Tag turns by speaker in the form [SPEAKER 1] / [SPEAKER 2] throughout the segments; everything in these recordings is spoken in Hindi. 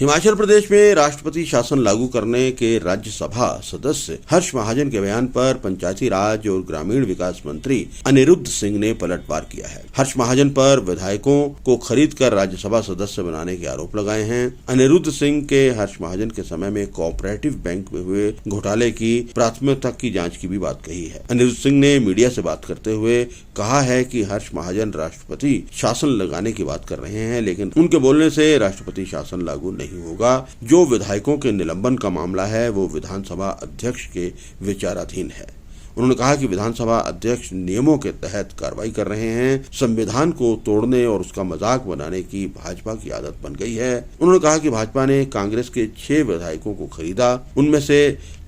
[SPEAKER 1] हिमाचल प्रदेश में राष्ट्रपति शासन लागू करने के राज्यसभा सदस्य हर्ष महाजन के बयान पर पंचायती राज और ग्रामीण विकास मंत्री अनिरुद्ध सिंह ने पलटवार किया है। हर्ष महाजन पर विधायकों को खरीदकर राज्यसभा सदस्य बनाने के आरोप लगाए हैं। अनिरुद्ध सिंह के हर्ष महाजन के समय में कोऑपरेटिव बैंक में हुए घोटाले की प्राथमिकता की जाँच की भी बात कही है। अनिरुद्ध सिंह ने मीडिया से बात करते हुए कहा है कि हर्ष महाजन राष्ट्रपति शासन लगाने की बात कर रहे हैं, लेकिन उनके बोलने से राष्ट्रपति शासन लागू नहीं होगा। जो विधायकों के निलंबन का मामला है वो विधानसभा अध्यक्ष के विचाराधीन है। उन्होंने कहा कि विधानसभा अध्यक्ष नियमों के तहत कार्रवाई कर रहे हैं। संविधान को तोड़ने और उसका मजाक बनाने की भाजपा की आदत बन गई है। उन्होंने कहा कि भाजपा ने कांग्रेस के 6 विधायकों को खरीदा, उनमें से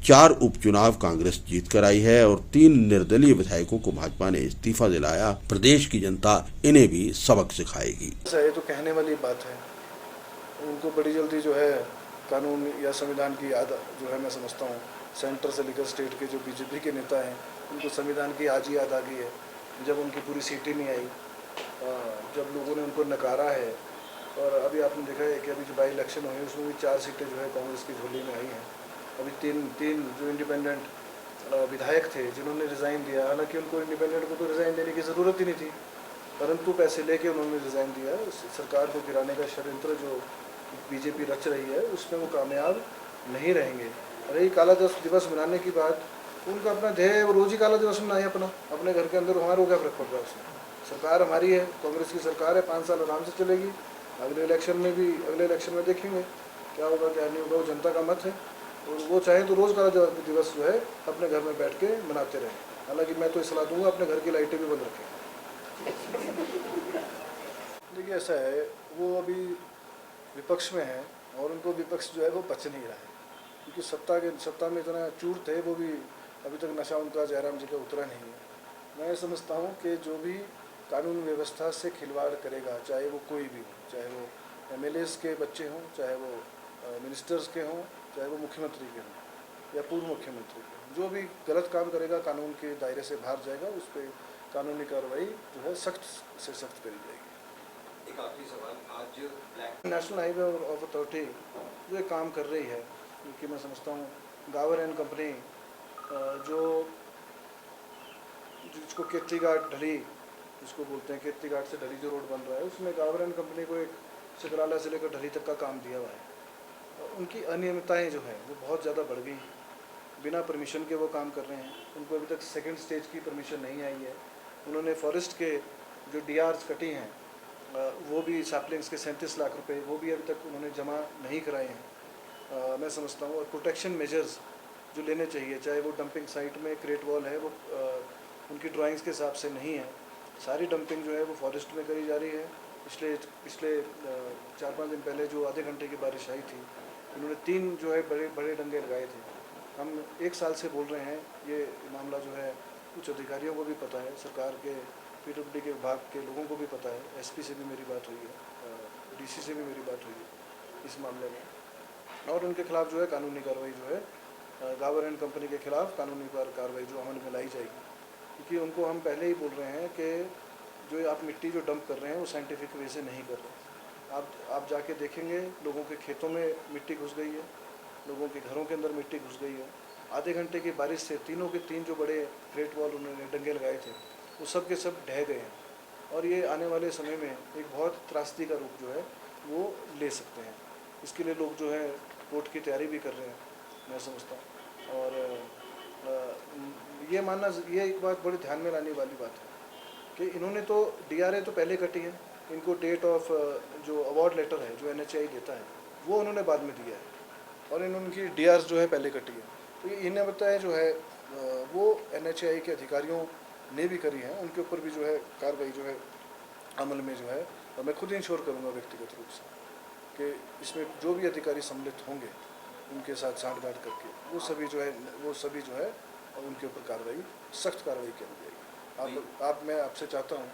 [SPEAKER 1] 4 उपचुनाव कांग्रेस जीत कर आई है और 3 निर्दलीय विधायकों को भाजपा ने इस्तीफा दिलाया। प्रदेश की जनता इन्हें भी सबक सिखाएगी।
[SPEAKER 2] ये तो कहने वाली बात है। उनको बड़ी जल्दी जो है कानून या संविधान की याद जो है, मैं समझता हूँ सेंटर से लेकर स्टेट के जो बीजेपी के नेता हैं उनको संविधान की आज ही याद आ गई है, जब उनकी पूरी सीट ही नहीं आई, जब लोगों ने उनको नकारा है। और अभी आपने देखा है कि अभी जो बाई इलेक्शन हुई उसमें भी 4 सीटें जो है कांग्रेस की झोली में आई हैं। अभी तीन जो इंडिपेंडेंट विधायक थे जिन्होंने रिज़ाइन दिया, हालांकि उनको इंडिपेंडेंट को तो रिज़ाइन देने की ज़रूरत ही नहीं थी, परंतु पैसे लेके उन्होंने रिज़ाइन दिया। सरकार को गिराने का षड्यंत्र जो बीजेपी रच रही है उसमें वो कामयाब नहीं रहेंगे। रही काला दिवस मनाने की बात, उनका अपना ध्येय वो रोज़ ही काला दिवस मनाए अपने घर के अंदर। हमारा क्या फर्क पड़ रहा है उसमें? सरकार हमारी है, कांग्रेस की सरकार है, 5 साल आराम से चलेगी। अगले इलेक्शन में देखेंगे क्या होगा क्या नहीं होगा, वो जनता का मत है। और वो चाहे तो रोज़ काला दिवस जो है अपने घर में बैठ के मनाते रहें। हालांकि मैं तो ये सलाह दूंगा अपने घर की लाइटें भी बंद रखें। देखिए ऐसा है, वो अभी विपक्ष में है और उनको विपक्ष जो है वो पच नहीं रहा है, क्योंकि सत्ता में इतना चूर थे, वो भी अभी तक नशा उनका जयराम जी का उतरा नहीं है। मैं समझता हूँ कि जो भी कानून व्यवस्था से खिलवाड़ करेगा, चाहे वो कोई भी हो, चाहे वो MLAs के बच्चे हों, चाहे वो मिनिस्टर्स के हों, चाहे वो मुख्यमंत्री के हों या पूर्व मुख्यमंत्री के, जो भी गलत काम करेगा कानून के दायरे से बाहर जाएगा, उस पर कानूनी कार्रवाई जो है सख्त से सख्त करी जाएगी।
[SPEAKER 3] एक आखिरी सवाल, आज
[SPEAKER 2] नेशनल हाईवे अथॉरिटी जो एक काम कर रही है, क्योंकि मैं समझता हूँ गावर एंड कंपनी जिसको केतली घाट ढली जिसको बोलते हैं, केतली घाट से ढली जो रोड बन रहा है, उसमें गावर एंड कंपनी को एक सकराला से लेकर ढली तक का काम दिया हुआ है। उनकी अनियमितताएँ जो है वो बहुत ज़्यादा बढ़ गई। बिना परमिशन के वो काम कर रहे हैं। उनको अभी तक 2nd स्टेज की परमिशन नहीं आई है। उन्होंने फॉरेस्ट के जो DRs कटी हैं वो भी सैपलिंग्स के 37 लाख रुपए वो भी अभी तक उन्होंने जमा नहीं कराए हैं। मैं समझता हूँ और प्रोटेक्शन मेजर्स जो लेने चाहिए, चाहे वो डंपिंग साइट में क्रेट वॉल है, वो उनकी ड्राइंग्स के हिसाब से नहीं है। सारी डंपिंग जो है वो फॉरेस्ट में करी जा रही है। पिछले 4-5 दिन पहले जो आधे घंटे की बारिश आई थी, उन्होंने 3 जो है बड़े डंगे लगाए थे। हम 1 साल से बोल रहे हैं, ये मामला जो है कुछ अधिकारियों को भी पता है, सरकार के PWD के विभाग के लोगों को भी पता है। SP से भी मेरी बात हुई है, DC से भी मेरी बात हुई है इस मामले में, और उनके खिलाफ जो है कानूनी कार्रवाई जो है गावर एंड कंपनी के खिलाफ कानूनी कार्रवाई जो अमल में लाई जाएगी। क्योंकि उनको हम पहले ही बोल रहे हैं कि जो आप मिट्टी जो डंप कर रहे हैं वो साइंटिफिक वे से नहीं कर रहे। आप जाके देखेंगे लोगों के खेतों में मिट्टी घुस गई है, लोगों के घरों के अंदर मिट्टी घुस गई है। आधे घंटे की बारिश से तीनों के 3 जो बड़े ग्रेट वॉल उन्होंने डंगे लगाए थे वो सब के सब ढह गए हैं। और ये आने वाले समय में एक बहुत त्रासदी का रूप जो है वो ले सकते हैं। इसके लिए लोग जो है कोर्ट की तैयारी भी कर रहे हैं, मैं समझता हूँ। और ये एक बात बड़ी ध्यान में लाने वाली बात है कि इन्होंने तो DRA तो पहले कटी है, इनको डेट ऑफ जो अवार्ड लेटर है जो NHAI देता है वो उन्होंने बाद में दिया है, और इनकी DRs जो है पहले कटी है। तो ये इन्हें बताया जो है वो NHAI के अधिकारियों ने भी करी है, उनके ऊपर भी जो है कार्रवाई जो है अमल में जो है, और मैं खुद इंश्योर करूँगा व्यक्तिगत रूप से कि इसमें जो भी अधिकारी सम्मिलित होंगे उनके साथ साँठगांठ करके वो सभी जो है उनके ऊपर सख्त कार्रवाई की जाएगी। मैं आपसे चाहता हूँ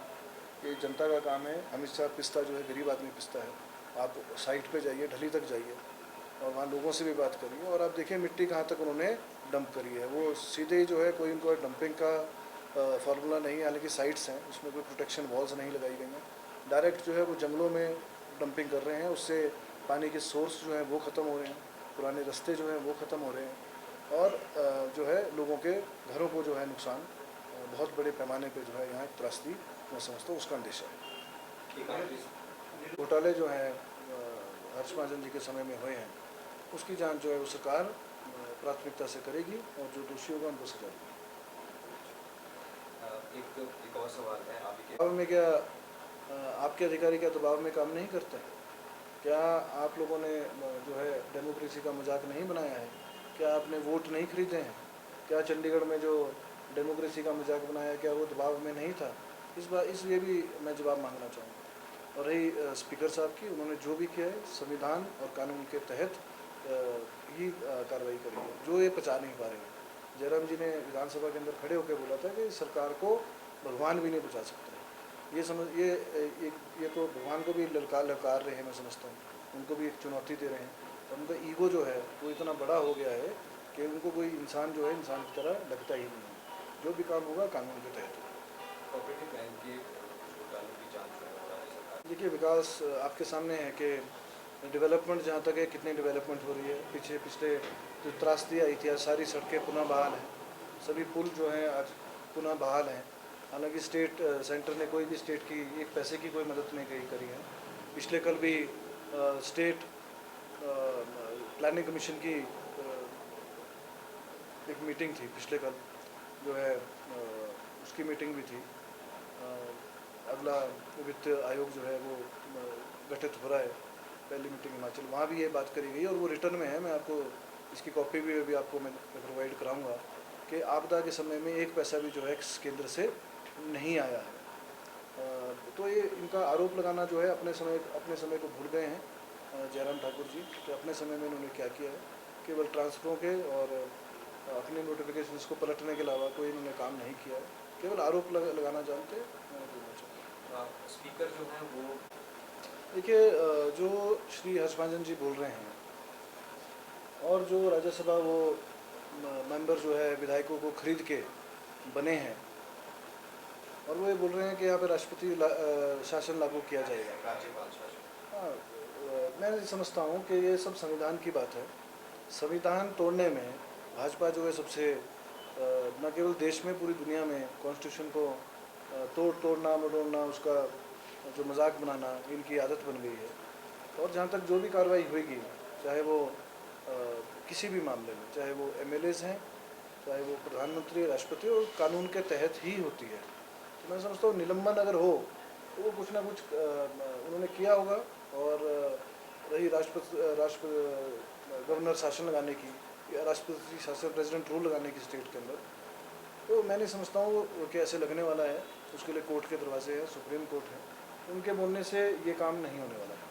[SPEAKER 2] कि जनता का काम है, हमेशा पिसता जो है गरीब आदमी पिसता है। आप साइट पे जाइए, ढली तक जाइए और वहाँ लोगों से भी बात करिए, और आप देखिए मिट्टी कहाँ तक उन्होंने डंप करी है। वो सीधे ही जो है कोई उनको डंपिंग का फार्मूला नहीं है, हालांकि साइट्स हैं उसमें कोई प्रोटेक्शन वॉल्स नहीं लगाई गई हैं। डायरेक्ट जो है वो जंगलों में डंपिंग कर रहे हैं, उससे पानी के सोर्स जो हैं वो ख़त्म हो रहे हैं, पुराने रास्ते जो हैं वो ख़त्म हो रहे हैं और जो है लोगों के घरों को जो है नुकसान बहुत बड़े पैमाने पे जो है यहाँ एक त्रासदी मैं समझता हूँ उसका अंदेशा है।
[SPEAKER 3] एक आखिरी
[SPEAKER 2] घोटाले जो हैं हर्ष महाजन जी के समय में हुए हैं उसकी जांच जो है वो सरकार प्राथमिकता से करेगी और जो दोषी होगा उनको सजा देगी।
[SPEAKER 3] एक और सवाल है आपके
[SPEAKER 2] दबाव में क्या आपके अधिकारी क्या दबाव में काम नहीं करते हैं? क्या आप लोगों ने जो है डेमोक्रेसी का मजाक नहीं बनाया है? क्या आपने वोट नहीं खरीदे हैं? क्या चंडीगढ़ में जो डेमोक्रेसी का मजाक बनाया क्या वो दबाव में नहीं था? इस ये भी मैं जवाब मांगना चाहूँगा। और रही स्पीकर साहब की, उन्होंने जो भी किया है संविधान और कानून के तहत ही कार्रवाई करी है, जो ये पचा नहीं पा रहे हैं। जयराम जी ने विधानसभा के अंदर खड़े होकर बोला था कि सरकार को भगवान भी नहीं बचा सकता है। ये तो भगवान को भी ललकार रहे हैं, मैं समझता हूँ उनको भी एक चुनौती दे रहे हैं और उनका ईगो जो है वो इतना बड़ा हो गया है कि उनको कोई इंसान जो है इंसान की तरह लगता ही नहीं है। जो भी काम होगा कानून के तहत होगा।
[SPEAKER 3] कोऑपरेटिव बैंक के घोटालों की जांच हो रहा है सरकार।
[SPEAKER 2] देखिए विकास आपके सामने है कि डेवलपमेंट जहाँ तक है कितनी डेवलपमेंट हो रही है। पिछले जो त्रासदी आई थी आज सारी सड़कें पुनः बहाल हैं, सभी पुल जो हैं आज पुनः बहाल हैं। हालांकि सेंटर ने कोई भी स्टेट की एक पैसे की कोई मदद नहीं करी है। पिछले कल भी स्टेट प्लानिंग कमीशन की एक मीटिंग थी, पिछले कल जो है उसकी मीटिंग भी थी। अगला वित्त आयोग जो है वो गठित हो रहा है, पहली मीटिंग हिमाचल, वहाँ भी ये बात करी गई और वो रिटर्न में है। मैं आपको इसकी कॉपी भी अभी आपको मैं प्रोवाइड कराऊंगा कि आपदा के समय में एक पैसा भी जो है केंद्र से नहीं आया है। तो ये इनका आरोप लगाना जो है अपने समय को भूल गए हैं जयराम ठाकुर जी कि अपने समय में इन्होंने क्या किया है। केवल ट्रांसफरों के और अपने नोटिफिकेशंस को पलटने के अलावा कोई इन्होंने काम नहीं किया है, केवल आरोप लगाना जानते हैं।
[SPEAKER 3] स्पीकर जो हैं वो
[SPEAKER 2] देखिए जो श्री हर्ष महाजन जी बोल रहे हैं और जो राज्यसभा वो मेंबर जो है विधायकों को खरीद के बने हैं और वो ये बोल रहे हैं कि यहाँ पे राष्ट्रपति शासन लागू किया जाएगा।
[SPEAKER 3] राज्यपाल शासन।
[SPEAKER 2] हाँ, मैं समझता हूँ कि ये सब संविधान की बात है। संविधान तोड़ने में भाजपा जो है सबसे न केवल देश में पूरी दुनिया में कॉन्स्टिट्यूशन को तोड़ना मरोड़ना उसका जो मजाक बनाना इनकी आदत बन गई है। और जहाँ तक जो भी कार्रवाई होगी चाहे वो किसी भी मामले में, चाहे वो एमएलएज हैं, चाहे वो प्रधानमंत्री राष्ट्रपति, और कानून के तहत ही होती है। तो मैं समझता हूँ निलंबन अगर हो तो वो कुछ ना कुछ उन्होंने किया होगा। और रही गवर्नर शासन लगाने की या राष्ट्रपति शासन प्रेसिडेंट रूल लगाने की स्टेट के अंदर, तो मैं नहीं समझता हूँ वो कैसे लगने वाला है। उसके लिए कोर्ट के दरवाजे हैं, सुप्रीम कोर्ट है, उनके बोलने से ये काम नहीं होने वाला है।